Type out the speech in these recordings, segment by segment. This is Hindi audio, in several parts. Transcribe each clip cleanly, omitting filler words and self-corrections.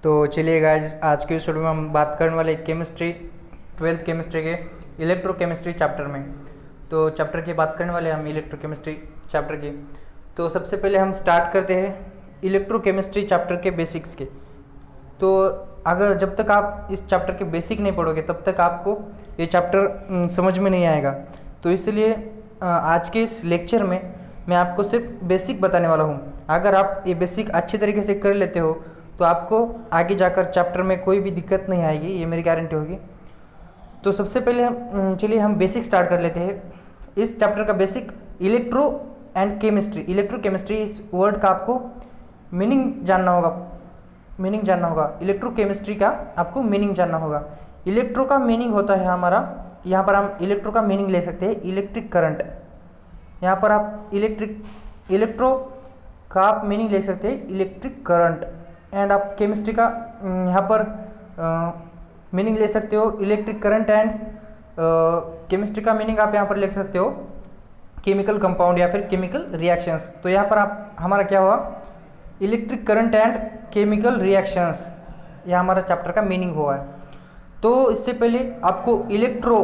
तो चलिए गाइस, आज के इस वीडियो में हम बात करने वाले केमिस्ट्री 12th केमिस्ट्री के इलेक्ट्रोकेमिस्ट्री चैप्टर में। तो चैप्टर की बात करने वाले हम इलेक्ट्रोकेमिस्ट्री चैप्टर की। तो सबसे पहले हम स्टार्ट करते हैं इलेक्ट्रोकेमिस्ट्री चैप्टर के बेसिक्स के। तो अगर जब तक आप इस चैप्टर के बेसिक नहीं पढ़ोगे तब तक आपको ये चैप्टर समझ में नहीं आएगा। तो इसलिए आज के इस लेक्चर में मैं आपको सिर्फ बेसिक बताने वाला हूँ। अगर आप ये बेसिक अच्छी तरीके से कर लेते हो तो आपको आगे जाकर चैप्टर में कोई भी दिक्कत नहीं आएगी, ये मेरी गारंटी होगी। तो सबसे पहले चलिए हम बेसिक स्टार्ट कर लेते हैं। इस चैप्टर का basic electro and chemistry, electrochemistry, इस वर्ड का आपको मीनिंग जानना होगा। इलेक्ट्रोकेमिस्ट्री का आपको मीनिंग जानना होगा। इलेक्ट्रो का मीनिंग होता है हमारा, यहाँ पर हम इलेक्ट्रो का मीनिंग ले सकते हैं इलेक्ट्रिक करंट। यहाँ पर आप इलेक्ट्रो का आप मीनिंग ले सकते हैं इलेक्ट्रिक करंट। एंड आप केमिस्ट्री का यहाँ पर मीनिंग ले सकते हो इलेक्ट्रिक करंट। एंड केमिस्ट्री का मीनिंग आप यहाँ पर लिख सकते हो केमिकल कंपाउंड या फिर केमिकल रिएक्शंस। तो यहाँ पर आप हमारा क्या हुआ, electric current and chemical reactions, यह हमारा चैप्टर का मीनिंग हुआ है। तो इससे पहले आपको इलेक्ट्रो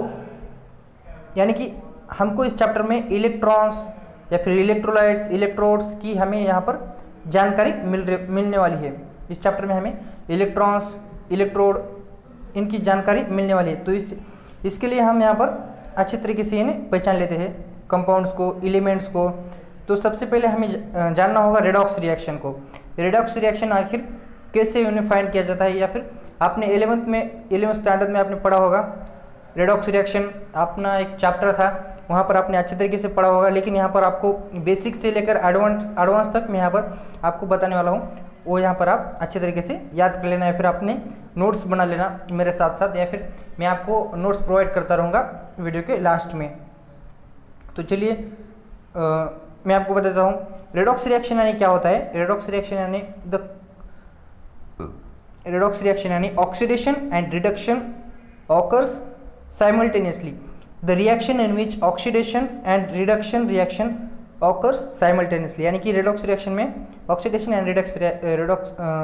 यानी कि हमको इस चैप्टर में इलेक्ट्रॉन्स या फिर इलेक्ट्रोलाइट्स, इलेक्ट्रोड्स की हमें यहाँ पर जानकारी मिलने वाली है। इस चैप्टर में हमें इलेक्ट्रॉन्स, इलेक्ट्रोड, इनकी जानकारी मिलने वाली है। तो इसके लिए हम यहाँ पर अच्छे तरीके से इन्हें पहचान लेते हैं, कंपाउंड्स को, एलिमेंट्स को। तो सबसे पहले हमें जानना होगा रेडॉक्स रिएक्शन को। रेडॉक्स रिएक्शन आखिर कैसे उन्हें फाइंड किया जाता है, या फिर आपने 11th स्टैंडर्ड में आपने पढ़ा होगा रेडॉक्स रिएक्शन, अपना एक चैप्टर था, वहाँ पर आपने अच्छे तरीके से पढ़ा होगा। लेकिन यहाँ पर आपको बेसिक से लेकर एडवांस तक मैं यहाँ पर आपको बताने वाला हूँ, वो यहाँ पर आप अच्छे तरीके से याद कर लेना, या फिर आपने नोट्स बना लेना मेरे साथ साथ, या फिर मैं आपको नोट्स प्रोवाइड करता रहूँगा वीडियो के लास्ट में। तो चलिए मैं आपको बताता हूँ रेडॉक्स रिएक्शन यानी क्या होता है। रेडॉक्स रिएक्शन यानी oxidation and reduction occurs simultaneously. The reaction in which oxidation and reduction reaction occurs simultaneously, यानी कि रेडॉक्स रिएक्शन में oxidation and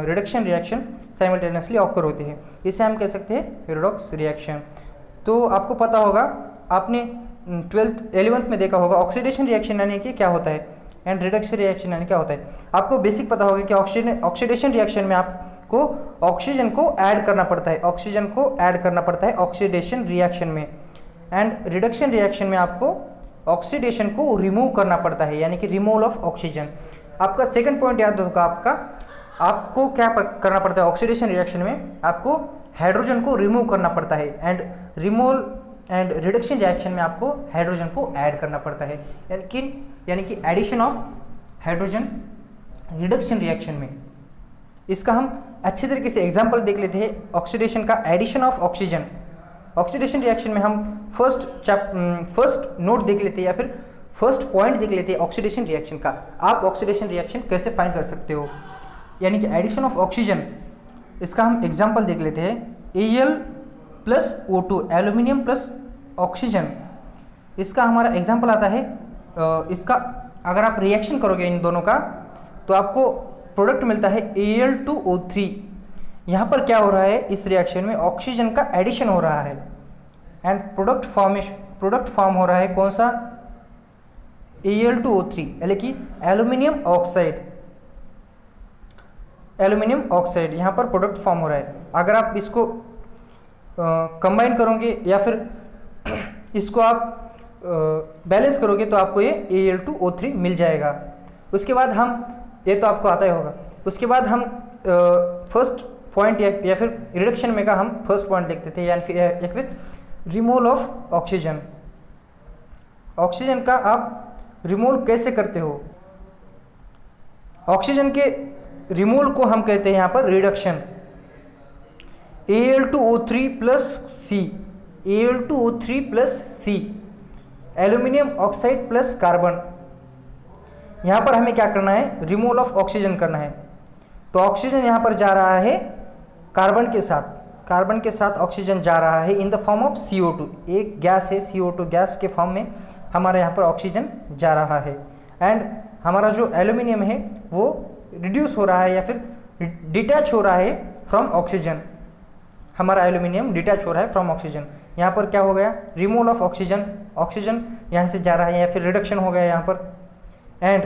reduction reaction simultaneously occur होते हैं। इसे हम कह सकते हैं रेडॉक्स रिएक्शन। तो आपको पता होगा, आपने 11th में देखा होगा ऑक्सीडेशन रिएक्शन यानी कि क्या होता है एंड रिडक्शन रिएक्शन यानी क्या होता है। आपको बेसिक पता होगा कि ऑक्सीडेशन रिएक्शन में आपको ऑक्सीजन को ऐड करना पड़ता है, ऑक्सीडेशन रिएक्शन में। एंड रिडक्शन रिएक्शन में आपको ऑक्सीडेशन को रिमूव करना पड़ता है, यानी कि रिमूवल ऑफ ऑक्सीजन। आपका सेकंड पॉइंट याद होगा, आपको क्या करना पड़ता है ऑक्सीडेशन रिएक्शन में, आपको हाइड्रोजन को रिमूव करना पड़ता है। And removal and reduction reaction में आपको हाइड्रोजन को ऐड करना पड़ता है, यानी कि addition of hydrogen reduction reaction में। इसका हम अच्छे तरीके से एग्जाम्पल देख लेते हैं ऑक्सीडेशन का, addition of oxygen. Oxidation reaction में हम फर्स्ट नोट देख लेते हैं, या फिर फर्स्ट पॉइंट देख लेते हैं ऑक्सीडेशन रिएक्शन का। आप ऑक्सीडेशन रिएक्शन कैसे फाइंड कर सकते हो, यानी कि एडिशन ऑफ ऑक्सीजन। इसका हम एग्जांपल देख लेते हैं Al plus O2, aluminium plus oxygen. इसका हमारा एग्जांपल आता है, इसका अगर आप रिएक्शन करोगे इन दोनों का तो आपको प्रोडक्ट मिलता है Al2O3। यहाँ पर क्या हो रहा है, इस रिएक्शन में ऑक्सीजन का एडिशन हो रहा है एंड प्रोडक्ट फॉर्म हो रहा है कौन सा, Al2O3, यानी कि एल्यूमिनियम ऑक्साइड यहाँ पर प्रोडक्ट फॉर्म हो रहा है। अगर आप इसको कंबाइन करोगे या फिर इसको आप बैलेंस करोगे तो आपको ये Al2O3 मिल जाएगा। उसके बाद हम, ये तो आपको आता ही होगा, उसके बाद हम फर्स्ट पॉइंट या फिर रिडक्शन में का हम फर्स्ट पॉइंट लिखते थे, या फिर रिमूवल ऑफ ऑक्सीजन। ऑक्सीजन का आप रिमूवल कैसे करते हो, ऑक्सीजन के रिमूवल को हम कहते हैं यहाँ पर रिडक्शन। Al2O3 प्लस सी, एल्यूमिनियम ऑक्साइड प्लस कार्बन। यहाँ पर हमें क्या करना है, रिमूवल ऑफ ऑक्सीजन करना है। तो ऑक्सीजन यहाँ पर जा रहा है कार्बन के साथ ऑक्सीजन जा रहा है in the form of CO2। एक गैस है, CO2 गैस के फॉर्म में हमारे यहाँ पर ऑक्सीजन जा रहा है। एंड हमारा जो एल्यूमिनियम है वो रिड्यूस हो रहा है या फिर डिटैच हो रहा है फ्रॉम ऑक्सीजन, हमारा एल्यूमिनियम डिटैच हो रहा है फ्रॉम ऑक्सीजन। यहाँ पर क्या हो गया, रिमूवल ऑफ ऑक्सीजन, ऑक्सीजन यहाँ से जा रहा है या फिर रिडक्शन हो गया यहाँ पर। एंड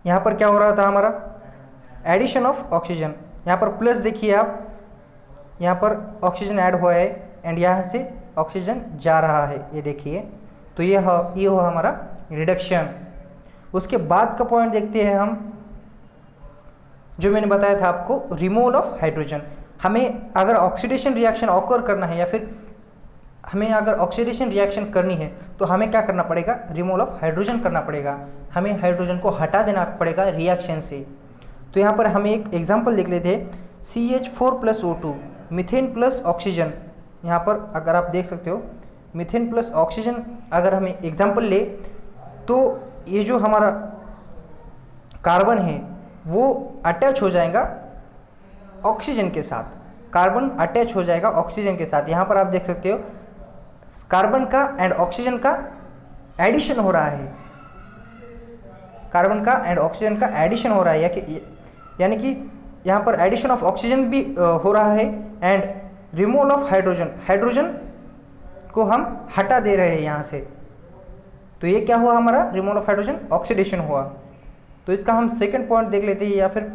यहाँ पर क्या हो रहा था हमारा, एडिशन ऑफ ऑक्सीजन। यहाँ पर प्लस देखिए आप, यहाँ पर ऑक्सीजन ऐड हुआ है एंड यहाँ से ऑक्सीजन जा रहा है, ये देखिए। तो ये हुआ हमारा रिडक्शन। उसके बाद का पॉइंट देखते हैं हम, जो मैंने बताया था आपको, रिमूवल ऑफ हाइड्रोजन। हमें अगर ऑक्सीडेशन रिएक्शन ऑकर करना है या फिर हमें अगर ऑक्सीडेशन रिएक्शन करनी है तो हमें क्या करना पड़ेगा, रिमूवल ऑफ हाइड्रोजन करना पड़ेगा। हमें हाइड्रोजन को हटा देना पड़ेगा रिएक्शन से। तो यहाँ पर हमें एक एग्जांपल देख लेते हैं, CH4+O2 मीथेन प्लस ऑक्सीजन। यहाँ पर अगर आप देख सकते हो मीथेन प्लस ऑक्सीजन, अगर हमें एग्जांपल ले तो ये जो हमारा कार्बन है वो अटैच हो जाएगा ऑक्सीजन के साथ, कार्बन अटैच हो जाएगा ऑक्सीजन के साथ। यहाँ पर आप देख सकते हो कार्बन का एंड ऑक्सीजन का एडिशन हो रहा है, कार्बन का एंड ऑक्सीजन का एडिशन हो रहा है, यानी कि यहाँ पर एडिशन ऑफ ऑक्सीजन भी हो रहा है and removal of hydrogen, hydrogen को हम हटा दे रहे हैं यहाँ से। तो ये क्या हुआ हमारा, रिमूवल ऑफ हाइड्रोजन, ऑक्सीडेशन हुआ। तो इसका हम सेकंड पॉइंट देख लेते हैं, या फिर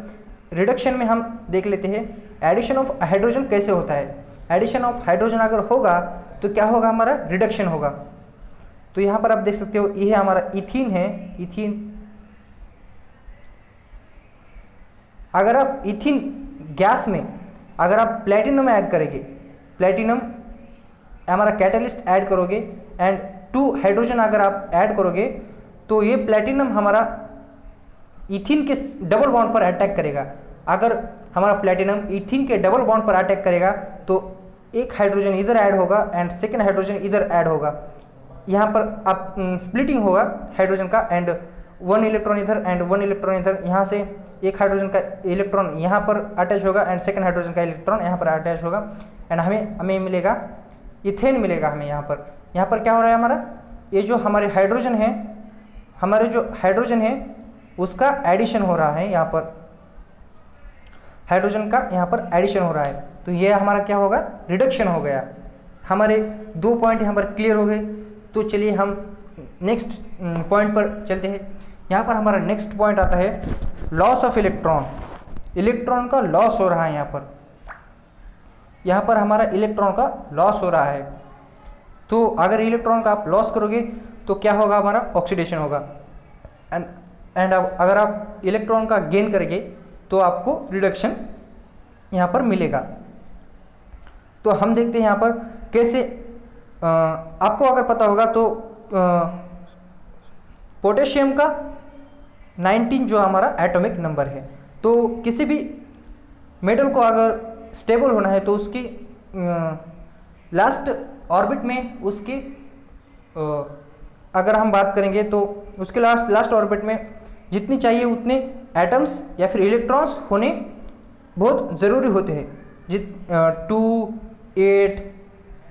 रिडक्शन में हम देख लेते हैं एडिशन ऑफ हाइड्रोजन कैसे होता है। एडिशन ऑफ हाइड्रोजन अगर होगा तो क्या होगा, हमारा रिडक्शन होगा। तो यहाँ पर आप देख सकते हो ये हमारा इथीन है, इथीन। अगर आप इथीन गैस में अगर आप प्लेटिनम ऐड करेंगे, प्लेटिनम हमारा कैटलिस्ट ऐड करोगे एंड 2 हाइड्रोजन अगर आप ऐड करोगे तो ये प्लेटिनम हमारा इथीन के डबल बॉन्ड पर अटैक करेगा। अगर हमारा प्लेटिनम इथीन के डबल बॉन्ड पर अटैक करेगा तो एक हाइड्रोजन इधर ऐड होगा एंड सेकेंड हाइड्रोजन इधर ऐड होगा। यहाँ पर आप स्प्लिटिंग होगा हाइड्रोजन का एंड 1 इलेक्ट्रॉन इधर एंड 1 इलेक्ट्रॉन इधर। यहाँ से एक हाइड्रोजन का इलेक्ट्रॉन यहाँ पर अटैच होगा एंड सेकेंड हाइड्रोजन का इलेक्ट्रॉन यहाँ पर अटैच होगा एंड हमें मिलेगा इथेन मिलेगा हमें। यहाँ पर क्या हो रहा है, हमारा ये जो हमारे हाइड्रोजन है, हमारे जो हाइड्रोजन है उसका एडिशन हो रहा है। यहाँ पर हाइड्रोजन का यहाँ पर एडिशन हो रहा है, तो ये हमारा क्या होगा, रिडक्शन हो गया। हमारे 2 पॉइंट यहाँ पर क्लियर हो गए। तो चलिए हम नेक्स्ट पॉइंट पर चलते हैं। यहाँ पर हमारा नेक्स्ट पॉइंट आता है लॉस ऑफ इलेक्ट्रॉन। इलेक्ट्रॉन का लॉस हो रहा है यहाँ पर हमारा इलेक्ट्रॉन का लॉस हो रहा है। तो अगर इलेक्ट्रॉन का आप लॉस करोगे तो क्या होगा, हमारा ऑक्सीडेशन होगा। एंड अगर आप इलेक्ट्रॉन का गेन करेंगे तो आपको रिडक्शन यहाँ पर मिलेगा। तो हम देखते हैं यहाँ पर कैसे। आपको अगर पता होगा तो पोटेशियम का 19 जो हमारा एटॉमिक नंबर है, तो किसी भी मेटल को अगर स्टेबल होना है तो उसकी लास्ट ऑर्बिट में उसकी अगर हम बात करेंगे तो उसके लास्ट ऑर्बिट में जितनी चाहिए उतने एटम्स या फिर इलेक्ट्रॉन्स होने बहुत ज़रूरी होते हैं। 2, 8,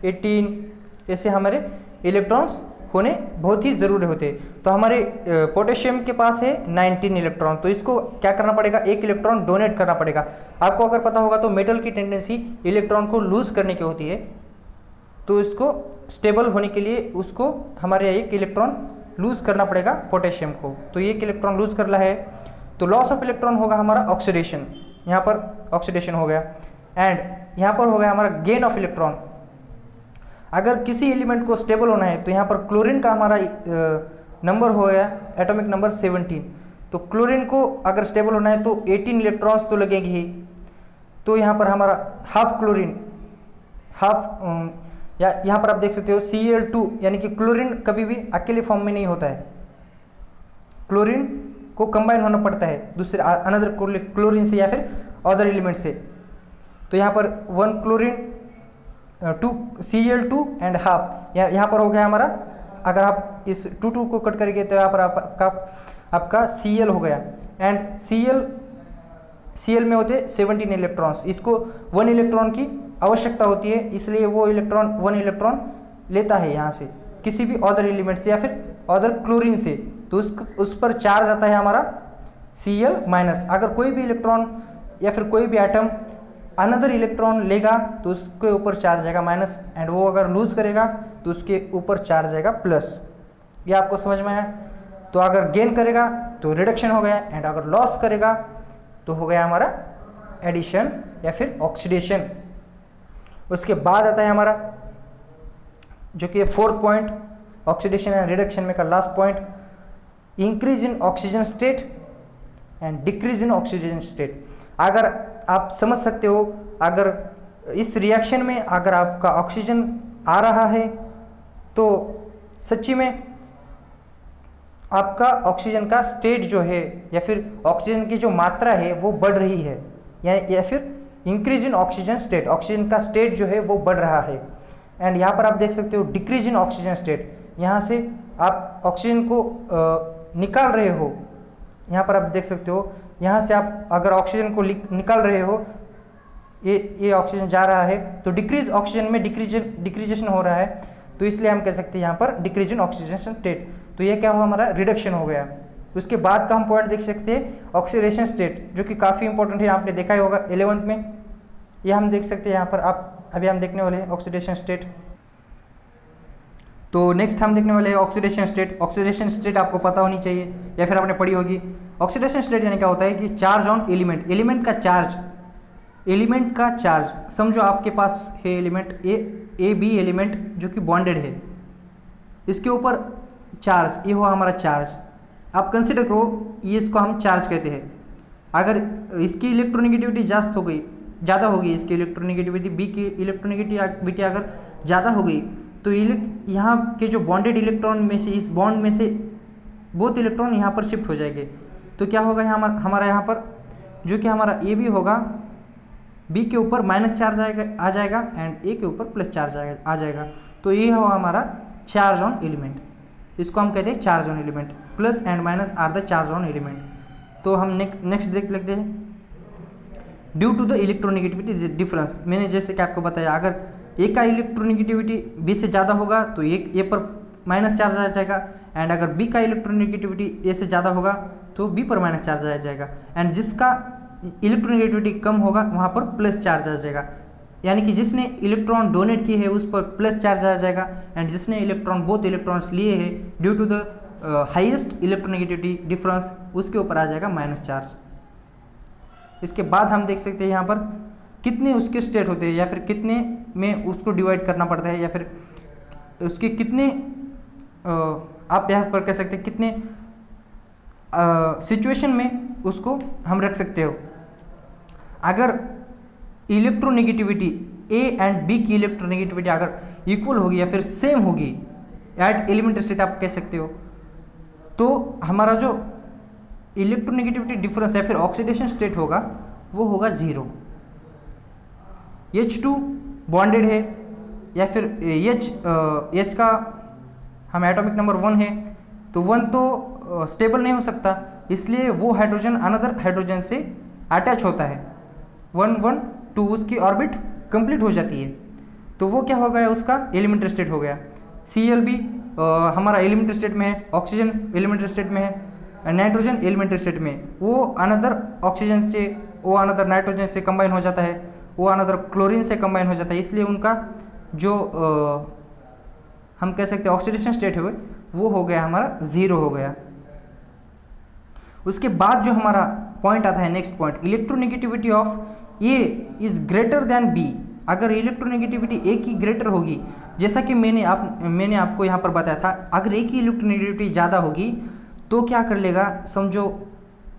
18 ऐसे हमारे इलेक्ट्रॉन्स होने बहुत ही ज़रूरी होते हैं। तो हमारे पोटेशियम के पास है 19 इलेक्ट्रॉन, तो इसको क्या करना पड़ेगा, 1 इलेक्ट्रॉन डोनेट करना पड़ेगा। आपको अगर पता होगा तो मेटल की टेंडेंसी इलेक्ट्रॉन को लूज़ करने की होती है, तो इसको स्टेबल होने के लिए उसको हमारे 1 इलेक्ट्रॉन लूज़ करना पड़ेगा पोटेशियम को। तो 1 इलेक्ट्रॉन लूज़ कर रहा है तो लॉस ऑफ इलेक्ट्रॉन होगा हमारा ऑक्सीडेशन। यहाँ पर ऑक्सीडेशन हो गया एंड यहाँ पर हो गया हमारा गेन ऑफ इलेक्ट्रॉन। अगर किसी एलिमेंट को स्टेबल होना है तो यहाँ पर क्लोरीन का हमारा नंबर हो गया एटॉमिक नंबर 17। तो क्लोरीन को अगर स्टेबल होना है तो 18 इलेक्ट्रॉन्स तो लगेंगे ही। तो यहाँ पर हमारा हाफ क्लोरीन, या यहाँ पर आप देख सकते हो Cl2, यानी कि क्लोरीन कभी भी अकेले फॉर्म में नहीं होता है, क्लोरीन को कंबाइन होना पड़ता है दूसरे अनदर क्लोरीन से या फिर अदर एलिमेंट से। तो यहाँ पर 1 क्लोरीन 2 Cl2 एंड हाफ, यहाँ पर हो गया हमारा। अगर आप इस 2 को कट करेंगे तो यहाँ पर आपका Cl हो गया एंड Cl में होते 17 इलेक्ट्रॉन्स। इसको 1 इलेक्ट्रॉन की आवश्यकता होती है, इसलिए वो 1 इलेक्ट्रॉन लेता है यहाँ से किसी भी अदर एलिमेंट से या फिर अदर क्लोरीन से। तो उस पर चार्ज आता है हमारा Cl-। अगर कोई भी इलेक्ट्रॉन या फिर कोई भी एटम अनदर इलेक्ट्रॉन लेगा तो उसके ऊपर चार्ज आएगा माइनस, एंड वो अगर लूज करेगा तो उसके ऊपर चार्ज आएगा प्लस। ये आपको समझ में आया? तो अगर गेन करेगा तो रिडक्शन हो गया, एंड अगर लॉस करेगा तो हो गया हमारा एडिशन या फिर ऑक्सीडेशन। उसके बाद आता है हमारा जो कि fourth point, oxidation and reduction में का last point, increase in oxygen state and decrease in oxygen state. अगर आप समझ सकते हो, अगर इस रिएक्शन में अगर आपका ऑक्सीजन आ रहा है तो सच्ची में आपका ऑक्सीजन का स्टेट जो है या फिर ऑक्सीजन की जो मात्रा है वो बढ़ रही है, या फिर increase in oxygen state, oxygen का स्टेट जो है वो बढ़ रहा है। एंड यहाँ पर आप देख सकते हो डिक्रीज इन ऑक्सीजन स्टेट, यहाँ से आप ऑक्सीजन को निकाल रहे हो, यहाँ पर आप देख सकते हो, यहाँ से आप अगर ऑक्सीजन को निकाल रहे हो, ये ऑक्सीजन जा रहा है तो डिक्रीज ऑक्सीजन में डिक्रीजेशन हो रहा है, तो इसलिए हम कह सकते हैं यहाँ पर डिक्रीज इन ऑक्सीजन स्टेट। तो ये क्या हुआ, हमारा रिडक्शन हो गया। उसके बाद का हम पॉइंट देख सकते हैं ऑक्सीडेशन स्टेट, जो कि काफ़ी इंपॉर्टेंट है, आपने देखा ही होगा 11th में। ये हम देख सकते हैं यहाँ पर, आप अभी हम देखने वाले हैं ऑक्सीडेशन स्टेट। तो नेक्स्ट हम देखने वाले हैं ऑक्सीडेशन स्टेट। ऑक्सीडेशन स्टेट आपको पता होनी चाहिए या फिर आपने पढ़ी होगी। ऑक्सीडेशन स्टेट यानी क्या होता है कि चार्ज ऑन एलिमेंट, एलिमेंट का चार्ज समझो आपके पास है एलिमेंट ए बी एलिमेंट जो कि बॉन्डेड है, इसके ऊपर चार्ज, ये हुआ हमारा चार्ज। आप कंसिडर करो ये, इसको हम चार्ज कहते हैं। अगर इसकी इलेक्ट्रोनेगेटिविटी ज़्यादा होगी, इसकी इलेक्ट्रोनेगेटिविटी बी की इलेक्ट्रोनेगेटिविटी अगर ज़्यादा हो गई तो यहाँ के जो बॉन्डेड इलेक्ट्रॉन में से, इस बॉन्ड में से बोथ इलेक्ट्रॉन यहाँ पर शिफ्ट हो जाएंगे। तो क्या होगा हमारा यहाँ पर जो कि हमारा ए बी होगा, बी के ऊपर माइनस चार्ज आ जाएगा एंड ए के ऊपर प्लस चार्ज आ जाएगा। तो ये हुआ हमारा चार्ज ऑन एलिमेंट, इसको हम कहते हैं charge on element. Plus and minus are the charge on element. तो हम नेक्स्ट देख लेते हैं, due to the electronegativity difference. मैंने जैसे कि आपको बताया, अगर ए का इलेक्ट्रोनेगेटिविटी बी से ज़्यादा होगा तो ए पर माइनस चार्ज आ जाएगा, एंड अगर बी का इलेक्ट्रोनेगेटिविटी ए से ज़्यादा होगा तो बी पर माइनस चार्ज आ जाएगा, एंड जिसका इलेक्ट्रोनेगेटिविटी कम होगा वहाँ पर प्लस चार्ज आ जाएगा। यानी कि जिसने इलेक्ट्रॉन डोनेट किए है उस पर प्लस चार्ज आ जाएगा, एंड जिसने बोथ इलेक्ट्रॉन्स लिए हैं due to the highest electronegativity difference, उसके ऊपर आ जाएगा माइनस चार्ज। इसके बाद हम देख सकते हैं यहाँ पर कितने उसके स्टेट होते हैं, या फिर कितने में उसको डिवाइड करना पड़ता है, या फिर उसके कितने आप यहाँ पर कह सकते हैं कितने सिचुएशन में उसको हम रख सकते हो। अगर इलेक्ट्रोनेगेटिविटी ए एंड बी की इलेक्ट्रोनेगेटिविटी अगर इक्वल होगी या फिर सेम होगी एट एलिमेंट्री स्टेट आप कह सकते हो, तो हमारा जो इलेक्ट्रोनेगेटिविटी डिफरेंस या फिर ऑक्सीडेशन स्टेट होगा वो होगा 0। H2 बॉन्डेड है या फिर H का हम एटॉमिक नंबर 1 है, तो 1 तो स्टेबल नहीं हो सकता, इसलिए वो हाइड्रोजन अनदर हाइड्रोजन से अटैच होता है। 1 2 उसकी ऑर्बिट कंप्लीट हो जाती है, तो वो क्या हो गया, उसका एलिमेंट्री स्टेट हो गया। Cl भी हमारा एलिमेंट्री स्टेट में है, ऑक्सीजन एलिमेंट्री स्टेट में है, नाइट्रोजन एलिमेंट्री स्टेट में, वो अनदर ऑक्सीजन से, वो अनदर नाइट्रोजन से कंबाइन हो जाता है, वो अनदर क्लोरीन से कंबाइन हो जाता है, इसलिए उनका जो हम कह सकते हैं ऑक्सीडेशन स्टेट है वो हो गया हमारा 0 हो गया। उसके बाद जो हमारा पॉइंट आता है next point, electronegativity of A is greater than B. अगर इलेक्ट्रोनेगेटिविटी ए की ग्रेटर होगी, जैसा कि मैंने आपको यहाँ पर बताया था, अगर ए की इलेक्ट्रोनेगेटिविटी ज़्यादा होगी तो क्या कर लेगा, समझो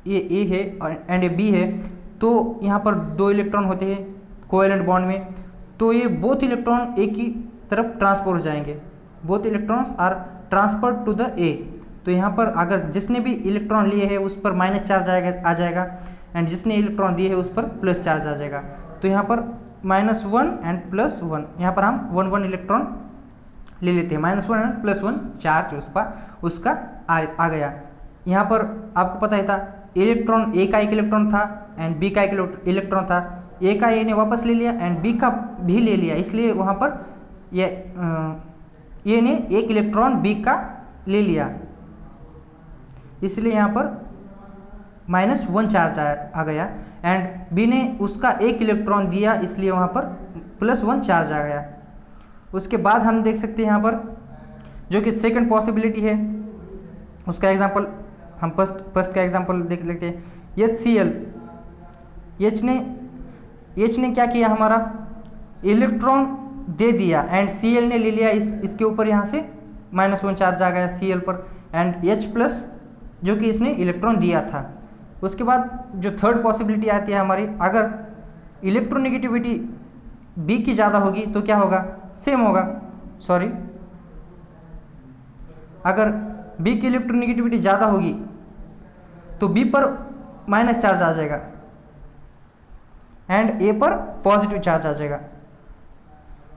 ये ए है एंड ए बी है, तो यहाँ पर 2 इलेक्ट्रॉन होते हैं कोवेलेंट बॉन्ड में, तो ये बोथ इलेक्ट्रॉन ए की तरफ ट्रांसफर हो जाएंगे, both electrons are transfer to the A. तो यहाँ पर अगर जिसने भी इलेक्ट्रॉन लिए है उस पर माइनस चार्ज आ जाएगा एंड जिसने इलेक्ट्रॉन दिए है उस पर प्लस चार्ज आ जाएगा। तो यहाँ पर -1 एंड +1, यहाँ पर हम 1 इलेक्ट्रॉन ले लेते हैं, -1 एंड +1 चार्ज उसका आ गया। यहाँ पर आपको पता ही था इलेक्ट्रॉन, ए का एक इलेक्ट्रॉन था एंड बी का एक इलेक्ट्रॉन था, ए का ए ने वापस ले लिया एंड बी का भी ले लिया, इसलिए वहाँ पर ए ने एक इलेक्ट्रॉन बी का ले लिया, इसलिए यहाँ पर -1 चार्ज आ गया, एंड बी ने उसका एक इलेक्ट्रॉन दिया इसलिए वहाँ पर +1 चार्ज आ गया। उसके बाद हम देख सकते हैं यहाँ पर जो कि सेकंड पॉसिबिलिटी है, उसका एग्जांपल हम फर्स्ट का एग्जांपल देख लेते हैं। HCl, H ने क्या किया, हमारा इलेक्ट्रॉन दे दिया एंड Cl ने ले लिया, इसके ऊपर यहाँ से -1 चार्ज आ गया Cl पर, एंड H+ जो कि इसने इलेक्ट्रॉन दिया था। उसके बाद जो थर्ड पॉसिबिलिटी आती है हमारी, अगर इलेक्ट्रोनेगेटिविटी B की ज़्यादा होगी तो क्या होगा, सेम होगा, सॉरी, अगर B की इलेक्ट्रोनेगेटिविटी ज़्यादा होगी तो B पर माइनस चार्ज आ जाएगा एंड A पर पॉजिटिव चार्ज आ जाएगा।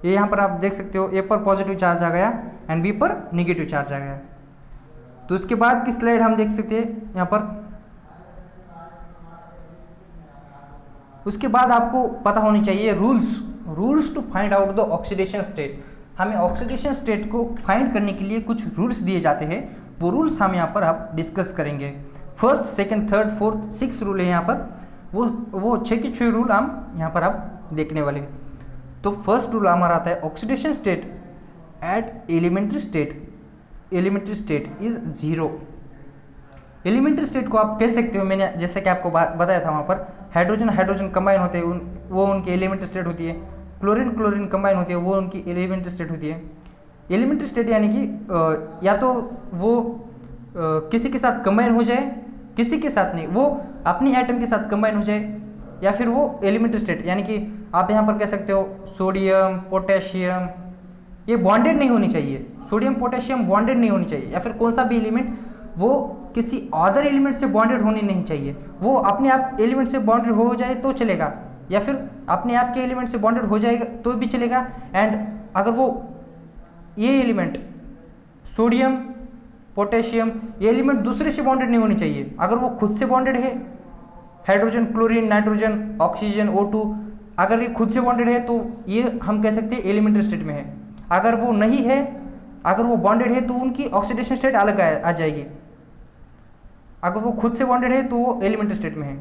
ये यहाँ पर आप देख सकते हो, A पर पॉजिटिव चार्ज आ गया एंड B पर निगेटिव चार्ज आ गया। तो उसके बाद की स्लाइड हम देख सकते हैं यहाँ पर। उसके बाद आपको पता होनी चाहिए rules to find out the oxidation state. हमें ऑक्सीडेशन स्टेट को फाइंड करने के लिए कुछ रूल्स दिए जाते हैं, वो रूल्स हम यहाँ पर आप डिस्कस करेंगे। First, second, third, fourth, 6 rule है यहाँ पर, वो 6 के 6 रूल हम यहाँ पर आप देखने वाले हैं। तो फर्स्ट रूल हमारा आता है oxidation state at elementary state is 0। Elementary state को आप कह सकते हो, मैंने जैसे कि आपको बताया था, वहाँ पर हाइड्रोजन कंबाइन होते हैं, वो उनकी एलिमेंट्री स्टेट होती है। क्लोरीन कंबाइन होती है, वो उनकी एलिमेंट्री स्टेट होती है। एलिमेंट्री स्टेट यानी कि या तो वो किसी के साथ कंबाइन हो जाए, किसी के साथ नहीं, वो अपनी एटम के साथ कंबाइन हो जाए, या फिर वो एलिमेंट्री स्टेट यानी कि आप यहाँ पर कह सकते हो सोडियम, पोटेशियम, ये बॉन्डेड नहीं होनी चाहिए, सोडियम पोटेशियम बॉन्डेड नहीं होनी चाहिए, या फिर कौन सा भी एलिमेंट वो किसी अदर एलिमेंट से बॉन्डेड होनी नहीं चाहिए। वो अपने आप एलिमेंट से बॉन्डेड हो जाए तो चलेगा, या फिर अपने आप के एलिमेंट से बॉन्डेड हो जाएगा तो भी चलेगा। एंड अगर वो ये एलिमेंट सोडियम, पोटेशियम, ये एलिमेंट दूसरे से बॉन्डेड नहीं होनी चाहिए। अगर वो खुद से बॉन्डेड है, hydrogen, chlorine, nitrogen, oxygen, O2, अगर ये खुद से बॉन्डेड है तो ये हम कह सकते हैं एलिमेंट्री स्टेट में है। अगर वो नहीं है, अगर वो बॉन्डेड है तो उनकी ऑक्सीडेशन स्टेट अलग आ जाएगी। अगर वो खुद से बॉन्डेड है तो वो एलिमेंट्री स्टेट में है,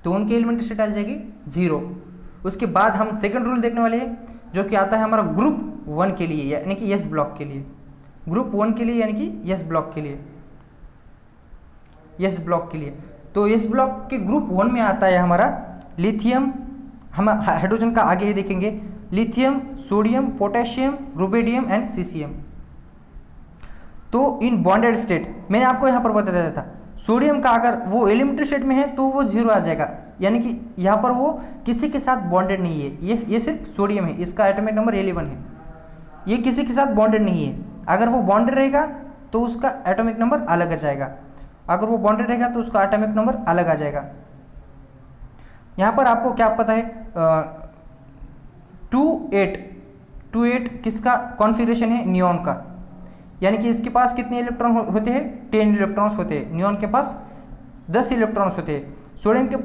तो उनकी एलिमेंट्री स्टेट आ जाएगी 0। उसके बाद हम सेकंड रूल देखने वाले हैं, जो कि आता है हमारा ग्रुप 1 के लिए, यानी कि S ब्लॉक के लिए। ग्रुप 1 के लिए यानी कि S ब्लॉक के लिए, S ब्लॉक के लिए। तो S ब्लॉक के ग्रुप 1 में आता है हमारा लिथियम, हम हाइड्रोजन का आगे ही देखेंगे, lithium, sodium, potassium, rubidium and caesium. तो इन बॉन्डेड स्टेट मैंने आपको यहाँ पर बता दिया था, सोडियम का अगर वो एलिमेंट्री स्टेट में है तो वो 0 आ जाएगा, यानी कि यहाँ पर वो किसी के साथ बॉन्डेड नहीं है। ये सिर्फ सोडियम है, इसका एटॉमिक नंबर 11 है, ये किसी के साथ बॉन्डेड नहीं है। अगर वो बॉन्डेड रहेगा तो उसका एटॉमिक नंबर अलग आ जाएगा, अगर वो बॉन्डेड रहेगा तो उसका एटॉमिक नंबर अलग आ जाएगा। यहाँ पर आपको क्या पता है, 2-8 किसका कॉन्फ़िगरेशन है, नियॉन का, यानी कि इसके पास कितने इलेक्ट्रॉन होते हैं, 10 इलेक्ट्रॉन्स होते हैं। नियॉन के पास 10 इलेक्ट्रॉन्स होते हैं। सोडियम के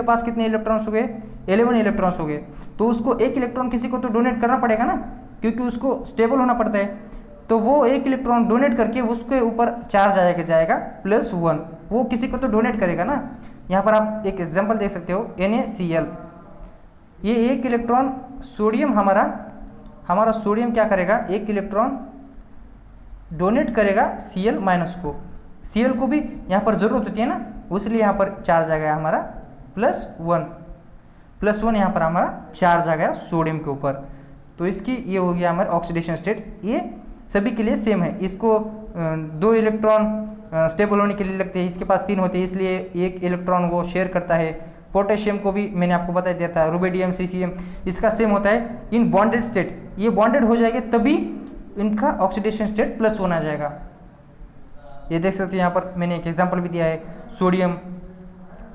पास कितने इलेक्ट्रॉन्स हो गए, 11 इलेक्ट्रॉन्स हो गए। तो उसको एक इलेक्ट्रॉन किसी को तो डोनेट करना पड़ेगा ना, क्योंकि उसको स्टेबल होना पड़ता है। तो वो एक इलेक्ट्रॉन डोनेट करके उसके ऊपर चार्ज जाएगा +1, वो किसी को तो डोनेट करेगा ना। यहाँ पर आप एक एग्जाम्पल देख सकते हो, NaCl, ये एक इलेक्ट्रॉन सोडियम, हमारा सोडियम क्या करेगा, एक इलेक्ट्रॉन डोनेट करेगा Cl- को। Cl को भी यहाँ पर जरूरत होती है ना, इसलिए यहाँ पर चार्ज आ गया हमारा +1 यहाँ पर हमारा चार्ज आ गया सोडियम के ऊपर। तो इसकी ये हो गया हमारा ऑक्सीडेशन स्टेट। ये सभी के लिए सेम है, इसको 2 इलेक्ट्रॉन स्टेबल होने के लिए लगते हैं, इसके पास 3 होते हैं, इसलिए एक इलेक्ट्रॉन वो शेयर करता है। पोटेशियम को भी मैंने आपको बता दिया था, रुबिडियम, सीसियम, इसका सेम होता है। इन बॉन्डेड स्टेट, ये बॉन्डेड हो जाएंगे तभी इनका ऑक्सीडेशन स्टेट +1 आ जाएगा। ये देख सकते हैं, यहाँ पर मैंने एक एग्जांपल भी दिया है, सोडियम,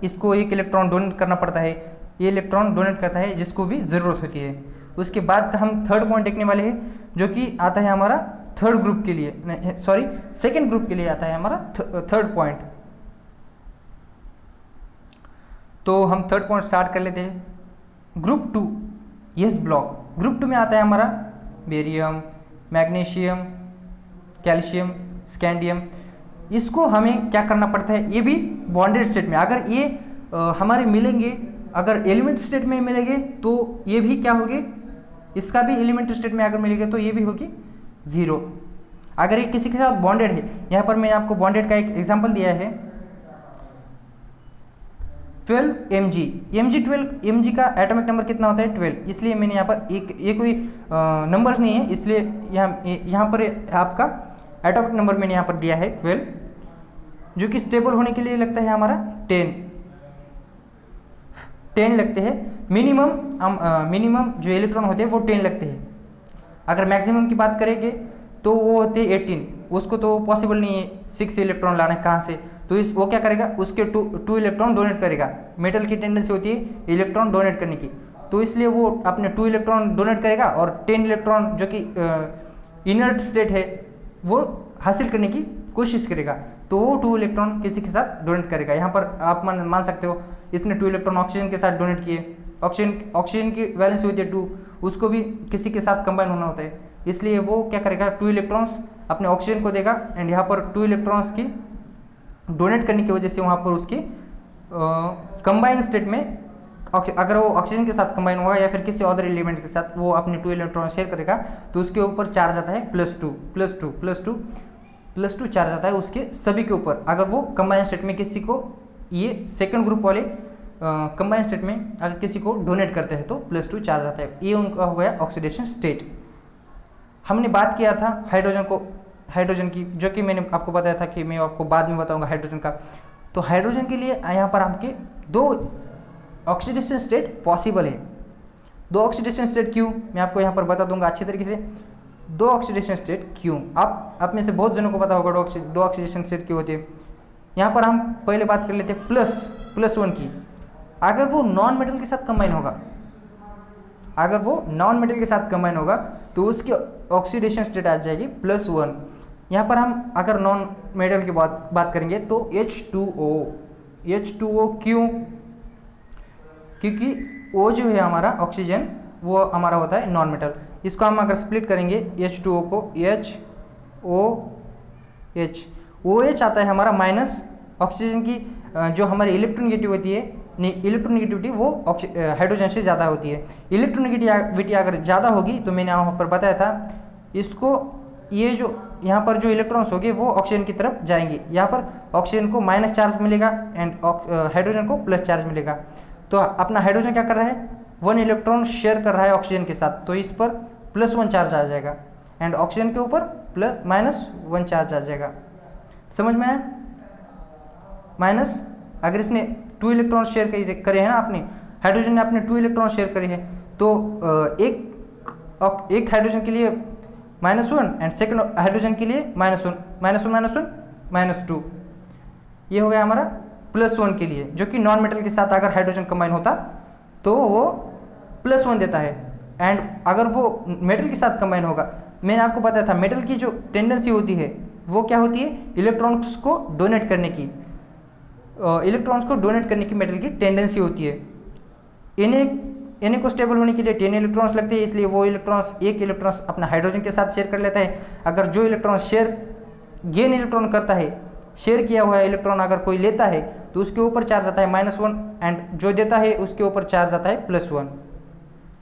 इसको एक इलेक्ट्रॉन डोनेट करना पड़ता है, ये इलेक्ट्रॉन डोनेट करता है जिसको भी ज़रूरत होती है। उसके बाद हम थर्ड पॉइंट देखने वाले हैं, जो कि आता है हमारा थर्ड ग्रुप के लिए, सेकेंड ग्रुप के लिए आता है हमारा थर्ड पॉइंट। तो हम थर्ड पॉइंट स्टार्ट कर लेते हैं। Group 2 S block. ग्रुप 2 में आता है हमारा बेरियम, मैग्नीशियम, कैल्शियम, स्कैंडियम। इसको हमें क्या करना पड़ता है, ये भी बॉन्डेड स्टेट में। अगर ये हमारे मिलेंगे, अगर एलिमेंट स्टेट में मिलेंगे तो ये भी क्या होगी, इसका भी एलिमेंट स्टेट में अगर मिलेगा तो ये भी होगी 0। अगर ये किसी के साथ बॉन्डेड है, यहाँ पर मैंने आपको बॉन्डेड का एक एग्जांपल दिया है 12 mg का एटॉमिक नंबर कितना होता है 12, इसलिए मैंने यहाँ पर ये कोई नंबर नहीं है, इसलिए यहाँ पर आपका एटॉमिक नंबर मैंने यहाँ पर दिया है 12, जो कि स्टेबल होने के लिए लगता है हमारा 10 लगते हैं। मिनिमम जो इलेक्ट्रॉन होते हैं वो 10 लगते हैं। अगर मैक्सिमम की बात करेंगे तो वो होते हैं 18, उसको तो पॉसिबल नहीं है 6 इलेक्ट्रॉन लाना कहाँ से, तो वो क्या करेगा, उसके 2 इलेक्ट्रॉन डोनेट करेगा। मेटल की टेंडेंसी होती है इलेक्ट्रॉन डोनेट करने की, तो इसलिए वो अपने 2 इलेक्ट्रॉन डोनेट करेगा और 10 इलेक्ट्रॉन जो कि इनर्ट स्टेट है वो हासिल करने की कोशिश करेगा, तो वो 2 इलेक्ट्रॉन किसी के साथ डोनेट करेगा। यहाँ पर आप मान सकते हो इसने 2 इलेक्ट्रॉन ऑक्सीजन के साथ डोनेट किए, ऑक्सीजन की वैलेंसी होती है 2, उसको भी किसी के साथ कंबाइन होना होता है, इसलिए वो क्या करेगा 2 इलेक्ट्रॉन्स अपने ऑक्सीजन को देगा, एंड यहाँ पर 2 इलेक्ट्रॉन्स की डोनेट करने की वजह से वहाँ पर उसकी कंबाइन स्टेट में, अगर वो ऑक्सीजन के साथ कंबाइन होगा या फिर किसी अदर एलिमेंट के साथ वो अपने 2 इलेक्ट्रॉन शेयर करेगा, तो उसके ऊपर चार्ज आता है +2 चार्ज आता है उसके सभी के ऊपर। अगर वो कंबाइन स्टेट में किसी को, ये सेकंड ग्रुप वाले कंबाइन स्टेट में अगर किसी को डोनेट करते हैं तो +2 चार्ज आता है। ये उनका हो गया ऑक्सीडेशन स्टेट। हमने बात किया था हाइड्रोजन की, जो कि मैंने आपको बताया था कि मैं आपको बाद में बताऊंगा हाइड्रोजन का। तो हाइड्रोजन के लिए यहाँ पर आपके 2 ऑक्सीडेशन स्टेट पॉसिबल है। 2 ऑक्सीडेशन स्टेट क्यों, मैं आपको यहाँ पर बता दूंगा अच्छी तरीके से। 2 ऑक्सीडेशन स्टेट क्यों, आप में से बहुत जनों को पता होगा 2 ऑक्सीडेशन स्टेट क्यों होते हैं। यहाँ पर हम पहले बात कर लेते हैं +1 की। अगर वो नॉन मेटल के साथ कंबाइन होगा, तो उसकी ऑक्सीडेशन स्टेट आ जाएगी +1। यहाँ पर हम अगर नॉन मेटल की बात करेंगे तो H2O क्यों, क्योंकि वो जो है हमारा ऑक्सीजन वो हमारा होता है नॉन मेटल। इसको हम अगर स्प्लिट करेंगे H2O को OH आता है हमारा माइनस, ऑक्सीजन की जो हमारी इलेक्ट्रोनेगेटिविटी वो हाइड्रोजन से ज़्यादा होती है। इलेक्ट्रोनेगेटिविटी अगर ज़्यादा होगी तो मैंने यहाँ पर बताया था, इसको ये जो यहाँ पर जो इलेक्ट्रॉन्स होंगे वो ऑक्सीजन की तरफ जाएंगे, यहाँ पर ऑक्सीजन को माइनस चार्ज मिलेगा एंड हाइड्रोजन को प्लस चार्ज मिलेगा। तो अपना हाइड्रोजन क्या कर रहा है, 1 इलेक्ट्रॉन शेयर कर रहा है ऑक्सीजन के साथ, तो इस पर +1 चार्ज आ जाएगा एंड ऑक्सीजन के ऊपर -1 चार्ज आ जाएगा। समझ में आया? माइनस, अगर इसने 2 इलेक्ट्रॉन शेयर करे हैं ना, आपने हाइड्रोजन ने अपने 2 इलेक्ट्रॉन शेयर करे हैं, तो एक हाइड्रोजन के लिए -1 एंड सेकंड हाइड्रोजन के लिए -1 -2, ये हो गया हमारा +1 के लिए, जो कि नॉन मेटल के साथ अगर हाइड्रोजन कंबाइन होता तो वो +1 देता है। एंड अगर वो मेटल के साथ कंबाइन होगा, मैंने आपको बताया था मेटल की जो टेंडेंसी होती है वो क्या होती है, इलेक्ट्रॉन्स को डोनेट करने की मेटल की टेंडेंसी होती है। इन्हें को स्टेबल होने के लिए 10 इलेक्ट्रॉन्स लगते हैं, इसलिए वो एक इलेक्ट्रॉन्स अपना हाइड्रोजन के साथ शेयर कर लेता है। अगर जो इलेक्ट्रॉन गेन इलेक्ट्रॉन करता है, शेयर किया हुआ इलेक्ट्रॉन अगर कोई लेता है तो उसके ऊपर चार्ज आता है -1 एंड जो देता है उसके ऊपर चार्ज आता है +1।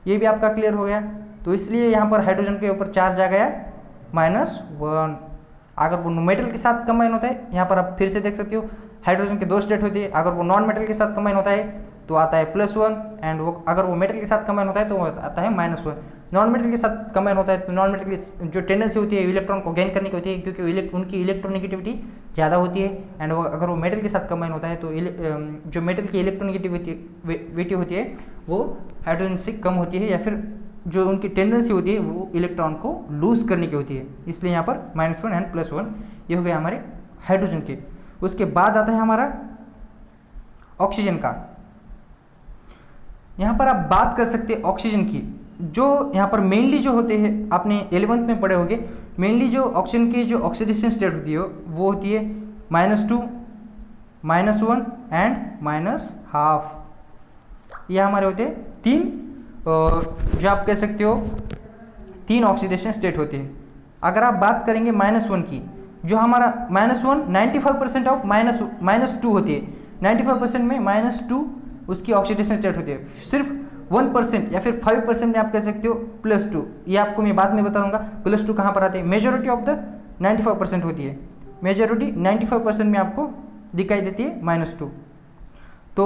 ये भी आपका क्लियर हो गया। तो इसलिए यहाँ पर हाइड्रोजन के ऊपर चार्ज आ गया -1। अगर वो मेटल के साथ कंबाइन होता है, यहाँ पर आप फिर से देख सकते हो हाइड्रोजन के 2 स्टेट होते हैं। अगर वो नॉन मेटल के साथ कंबाइन होता है तो आता है +1 एंड वो अगर वो मेटल के साथ कंबाइन होता है तो वो आता है -1। नॉन मेटल के साथ कंबाइन होता है तो नॉन मेटल की जो टेंडेंसी होती है इलेक्ट्रॉन को गेन करने की होती है, क्योंकि उनकी इलेक्ट्रोनेगेटिविटी ज़्यादा होती है। एंड अगर वो मेटल के साथ कंबाइन होता है तो जो मेटल की इलेक्ट्रोनेगेटिविटी होती है वो हाइड्रोजन से कम होती है, या फिर जो उनकी टेंडेंसी होती है वो इलेक्ट्रॉन को लूज करने की होती है। इसलिए यहाँ पर -1 एंड +1 ये हो गए हमारे हाइड्रोजन के। उसके बाद आता है हमारा ऑक्सीजन का। यहाँ पर आप बात कर सकते हैं ऑक्सीजन की, जो यहाँ पर मेनली जो होते हैं, आपने 11th में पढ़े होंगे, मेनली जो ऑक्सीजन की जो ऑक्सीडेशन स्टेट होती है वो होती है -2, -1 एंड -12। ये हमारे होते हैं 3, जो आप कह सकते हो 3 ऑक्सीडेशन स्टेट होते हैं। अगर आप बात करेंगे -1 की, जो हमारा -1 95% ऑफ -2 होती है, 95% में -2 उसकी ऑक्सीडेशन स्टेट होती है। सिर्फ 1% या फिर 5% में आप कह सकते हो +2। ये आपको मैं बाद में बताऊंगा +2 कहाँ पर आते हैं। मेजोरिटी ऑफ द 95% होती है, मेजोरिटी 95% में आपको दिखाई देती है -2। तो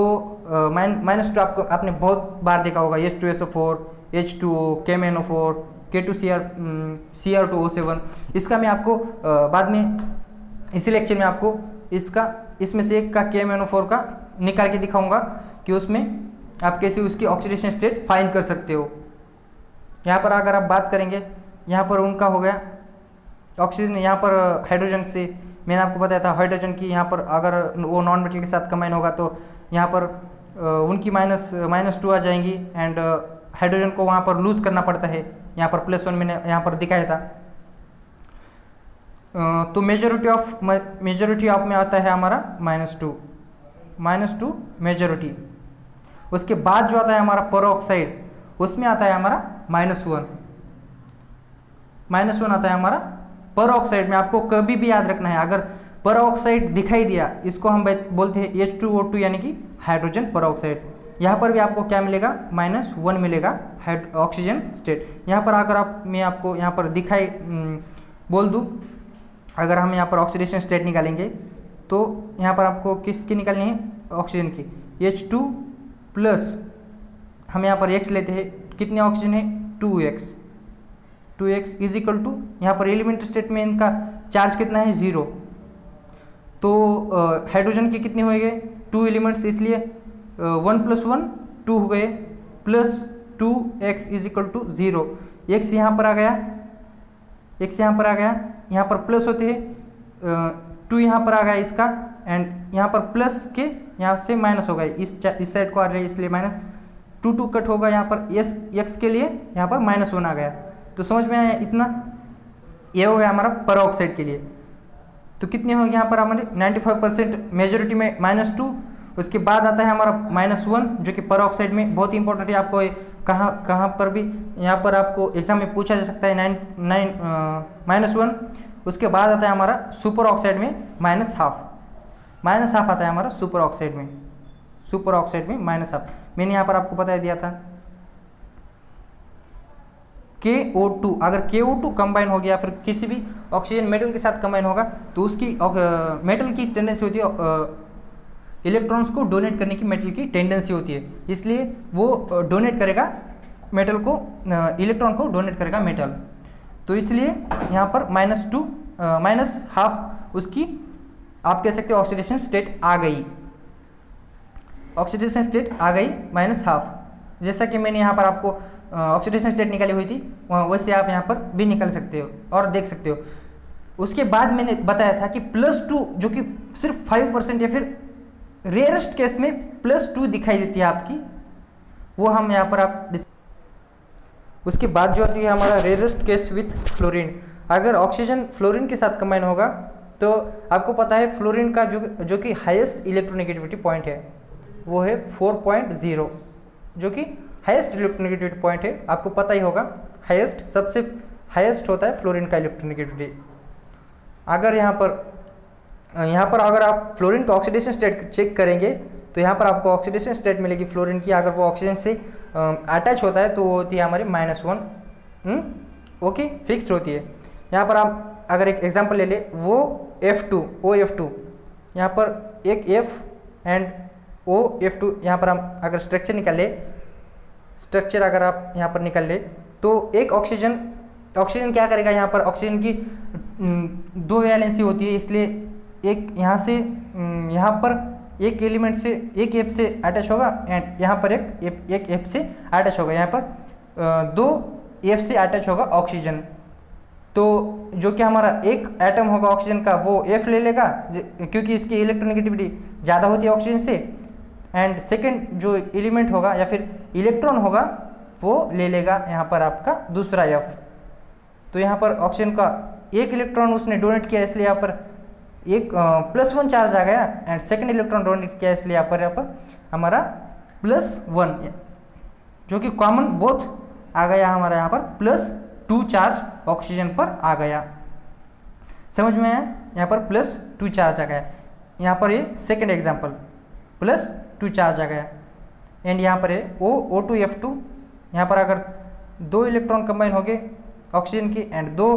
-2 आपको आपने बहुत बार देखा होगा, H2SO4, H2O, KMnO4, K2Cr2O7। इसका मैं आपको बाद में इसी लेक्चर में आपको इसमें से एक का KMnO4 का निकाल के दिखाऊंगा कि उसमें आप कैसे उसकी ऑक्सीडेशन स्टेट फाइंड कर सकते हो। यहाँ पर अगर आप बात करेंगे, यहाँ पर उनका हो गया ऑक्सीजन, यहाँ पर हाइड्रोजन से मैंने आपको बताया था हाइड्रोजन की यहाँ पर अगर वो नॉन मेटल के साथ कंबाइन होगा तो यहाँ पर उनकी -2 आ जाएंगी एंड हाइड्रोजन को वहाँ पर लूज करना पड़ता है। यहाँ पर +1 मैंने यहाँ पर दिखाया था। तो मेजोरिटी ऑफ में आता है हमारा -2 मेजोरिटी। उसके बाद जो आता है हमारा पर ऑक्साइड, उसमें आता है हमारा -1 आता है हमारा पर ऑक्साइड में। आपको कभी भी याद रखना है, अगर पर ऑक्साइड दिखाई दिया, इसको हम बोलते हैं H2O2 यानी कि हाइड्रोजन पर ऑक्साइड। यहाँ पर भी आपको क्या मिलेगा, -1 मिलेगा ऑक्सीजन स्टेट। यहाँ पर अगर मैं आपको यहाँ पर बोल दूँ, अगर हम यहाँ पर ऑक्सीडेशन स्टेट निकालेंगे तो यहाँ पर आपको किसकी निकालनी है, ऑक्सीजन की। H2 प्लस हम यहाँ पर X लेते हैं, कितने ऑक्सीजन है 2x इज इक्वल टू, यहाँ पर एलिमेंट्री स्टेट में इनका चार्ज कितना है 0। तो हाइड्रोजन के कितने हो गए 2 एलिमेंट्स, इसलिए 1 + 1 2 हो गए, plus 2x is equal to 0। x यहाँ पर आ गया, यहाँ पर प्लस होते हैं 2 यहाँ पर आ गया इसका, एंड यहाँ पर प्लस के यहाँ से माइनस हो गए, इस साइड को आ रहा है इसलिए -2 कट होगा। यहाँ पर x के लिए यहाँ पर -1 आ गया। तो समझ में आया इतना, ये हो गया हमारा पर ऑक्साइड के लिए। तो कितने हो गए यहाँ पर हमारे 95% मेजोरिटी में -2। उसके बाद आता है हमारा -1 जो कि पर ऑक्साइड में बहुत इंपॉर्टेंट है। आपको कहाँ पर भी यहाँ पर आपको एग्जाम में पूछा जा सकता है -1। उसके बाद आता है हमारा सुपर ऑक्साइड में -1/2 आता है हमारा सुपर ऑक्साइड में -1/2। मैंने यहाँ पर आपको बता दिया था KO2, अगर KO2 कंबाइन हो गया फिर किसी भी ऑक्सीजन मेटल के साथ कंबाइन होगा तो उसकी मेटल की टेंडेंसी होती है, इलेक्ट्रॉन्स को डोनेट करने की मेटल की टेंडेंसी होती है, इसलिए वो डोनेट करेगा मेटल को, इलेक्ट्रॉन को डोनेट करेगा मेटल। तो इसलिए यहाँ पर -1/2 उसकी आप कह सकते हो ऑक्सीडेशन स्टेट आ गई, -1/2। जैसा कि मैंने यहाँ पर आपको ऑक्सीडेशन स्टेट निकाली हुई थी, वैसे आप यहाँ पर भी निकाल सकते हो और देख सकते हो। उसके बाद मैंने बताया था कि +2 जो कि सिर्फ 5% या फिर रेयरेस्ट केस में +2 दिखाई देती है आपकी, वो हम यहाँ पर उसके बाद जो आती है हमारा रेयरेस्ट केस विथ फ्लोरीन। अगर ऑक्सीजन फ्लोरीन के साथ कंबाइन होगा तो आपको पता है फ्लोरीन का जो कि हाईएस्ट इलेक्ट्रोनेगेटिविटी पॉइंट है वो है 4.0, जो कि हाईएस्ट इलेक्ट्रोनेगेटिविटी पॉइंट है। आपको पता ही होगा सबसे हाईएस्ट होता है फ्लोरीन का इलेक्ट्रोनेगेटिविटी। अगर यहाँ पर अगर आप फ्लोरीन का ऑक्सीडेशन स्टेट चेक करेंगे तो यहाँ पर आपको ऑक्सीडेशन स्टेट मिलेगी फ्लोरीन की। अगर वो ऑक्सीजन से अटैच होता है तो वो होती है हमारी -1, ओके, फिक्स्ड होती है। यहाँ पर आप अगर एक एग्जांपल ले ले, वो OF2, यहाँ पर एक F एंड OF2, यहाँ पर हम अगर स्ट्रक्चर अगर आप यहाँ पर निकाल ले तो एक ऑक्सीजन क्या करेगा, यहाँ पर ऑक्सीजन की 2 वैलेंसी होती है, इसलिए एक यहाँ से यहाँ पर एक एलिमेंट से एक F से अटैच होगा एंड यहाँ पर एक F से अटैच होगा, यहाँ पर 2 F से अटैच होगा ऑक्सीजन। तो जो कि हमारा एक एटम होगा ऑक्सीजन का वो F ले लेगा क्योंकि इसकी इलेक्ट्रोनेगेटिविटी ज़्यादा होती है ऑक्सीजन से, एंड सेकंड जो एलिमेंट होगा या फिर इलेक्ट्रॉन होगा वो ले लेगा यहाँ पर आपका दूसरा F। तो यहाँ पर ऑक्सीजन का एक इलेक्ट्रॉन उसने डोनेट किया, इसलिए यहाँ पर एक +1 चार्ज आ गया एंड सेकंड इलेक्ट्रॉन डोनेट किया, इसलिए यहाँ पर हमारा +1 जो कि कॉमन बोथ आ गया, हमारा यहाँ पर +2 चार्ज ऑक्सीजन पर आ गया। समझ में आया? यहाँ पर +2 चार्ज आ गया। यहाँ पर ये सेकेंड एग्जाम्पल +2 चार्ज आ गया। एंड यहाँ पर है O2F2, यहाँ पर अगर 2 इलेक्ट्रॉन कंबाइन हो गए ऑक्सीजन की एंड 2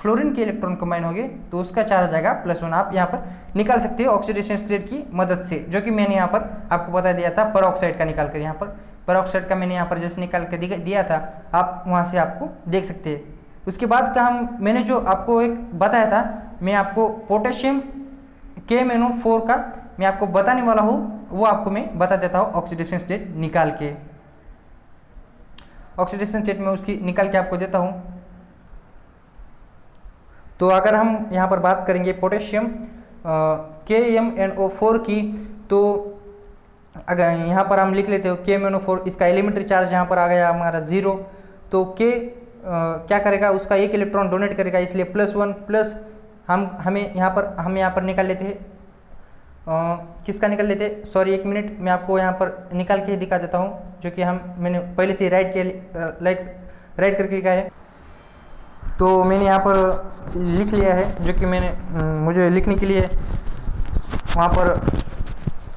फ्लोरीन के इलेक्ट्रॉन कंबाइन हो गए तो उसका चार्ज आएगा +1। आप यहाँ पर निकाल सकते हो ऑक्सीडेशन स्टेट की मदद से, जो कि मैंने यहाँ पर आपको बता दिया था परऑक्साइड का निकाल कर। यहाँ पर परऑक्साइड का मैंने यहाँ पर जैसे निकाल कर दिया था, आप वहाँ से आपको देख सकते हैं। उसके बाद का मैंने जो आपको एक बताया था, मैं आपको पोटेशियम KMnO4 का मैं आपको बताने वाला हूँ, वो आपको मैं बता देता हूँ ऑक्सीडेशन स्टेट निकाल के। ऑक्सीडेशन स्टेट में उसकी निकाल के आपको देता हूँ। तो अगर हम यहाँ पर बात करेंगे पोटेशियम KMnO4 की, तो अगर यहाँ पर हम लिख लेते हो KMnO4, इसका एलिमेंट्री चार्ज यहाँ पर आ गया हमारा 0। तो K क्या करेगा, उसका 1 इलेक्ट्रॉन डोनेट करेगा, इसलिए +1 प्लस हम यहाँ पर निकाल लेते हैं। किसका निकाल लेते हैं, सॉरी 1 मिनट, मैं आपको यहाँ पर निकाल के दिखा देता हूँ, जो कि मैंने पहले से राइट करके लिखा है। तो मैंने यहाँ पर लिख लिया है, जो कि मुझे लिखने के लिए वहाँ पर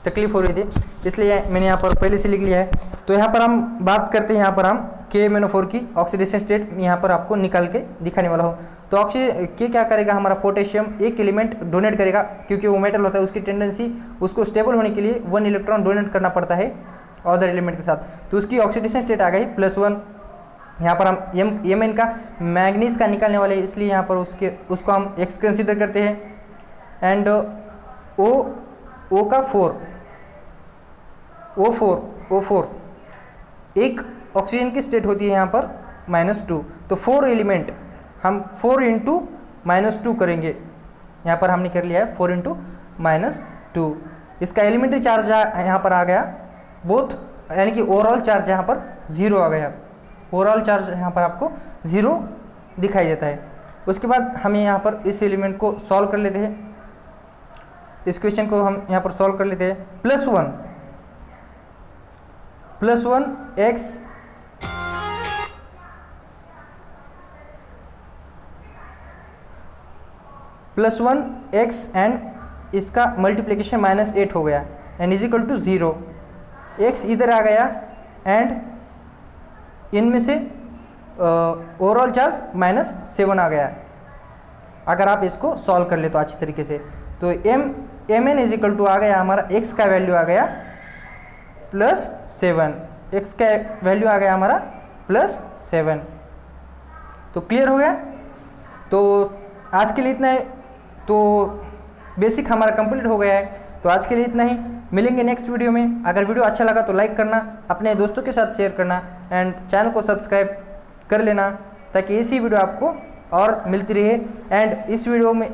तकलीफ हो रही थी, इसलिए मैंने यहाँ पर पहले से लिख लिया है। तो यहाँ पर हम बात करते हैं, यहाँ पर हम KMnO4 की ऑक्सीडेशन स्टेट यहाँ पर आपको निकाल के दिखाने वाला हूँ। तो ऑक्सीजन क्या करेगा, हमारा पोटेशियम 1 एलिमेंट डोनेट करेगा, क्योंकि वो मेटल होता है, उसकी टेंडेंसी उसको स्टेबल होने के लिए 1 इलेक्ट्रॉन डोनेट करना पड़ता है अदर एलिमेंट के साथ। तो उसकी ऑक्सीडेशन स्टेट आ गई +1। यहाँ पर हम Mn का मैग्नीज का निकालने वाले हैं, इसलिए यहाँ पर उसको हम X कंसिडर करते हैं। एंड O का 4, O4 एक ऑक्सीजन की स्टेट होती है यहाँ पर -2। तो 4 एलिमेंट हम 4 × -2 करेंगे, यहाँ पर हमने कर लिया है 4 × -2। इसका एलिमेंट्री चार्ज यहाँ पर आ गया बोथ, यानी कि ओवरऑल चार्ज यहाँ पर 0 आ गया। ओवरऑल चार्ज यहाँ पर आपको 0 दिखाई देता है। उसके बाद हमें यहाँ पर इस एलिमेंट को सॉल्व कर लेते हैं, इस क्वेश्चन को हम यहाँ पर सॉल्व कर लेते हैं। +1 x +1 x एंड इसका मल्टीप्लिकेशन -8 हो गया and is equal to 0। x इधर आ गया एंड इनमें से ओवरऑल चार्ज -7 आ गया, अगर आप इसको सॉल्व कर ले तो अच्छी तरीके से। तो Mn इज इक्वल टू आ गया हमारा, x का वैल्यू आ गया +7, x का वैल्यू आ गया हमारा +7। तो क्लियर हो गया। तो आज के लिए इतना है, तो बेसिक हमारा कंप्लीट हो गया है। तो आज के लिए इतना ही, मिलेंगे नेक्स्ट वीडियो में। अगर वीडियो अच्छा लगा तो लाइक करना, अपने दोस्तों के साथ शेयर करना एंड चैनल को सब्सक्राइब कर लेना, ताकि ऐसी वीडियो आपको और मिलती रहे। एंड इस वीडियो में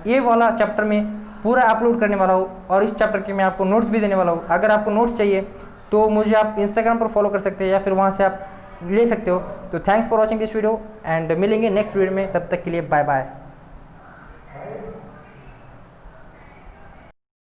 ये वाला चैप्टर में पूरा अपलोड करने वाला हूँ, और इस चैप्टर के मैं आपको नोट्स भी देने वाला हूँ। अगर आपको नोट्स चाहिए तो मुझे आप इंस्टाग्राम पर फॉलो कर सकते हैं, या फिर वहाँ से आप ले सकते हो। तो thanks for watching this video and मिलेंगे नेक्स्ट वीडियो में, तब तक के लिए बाय बाय।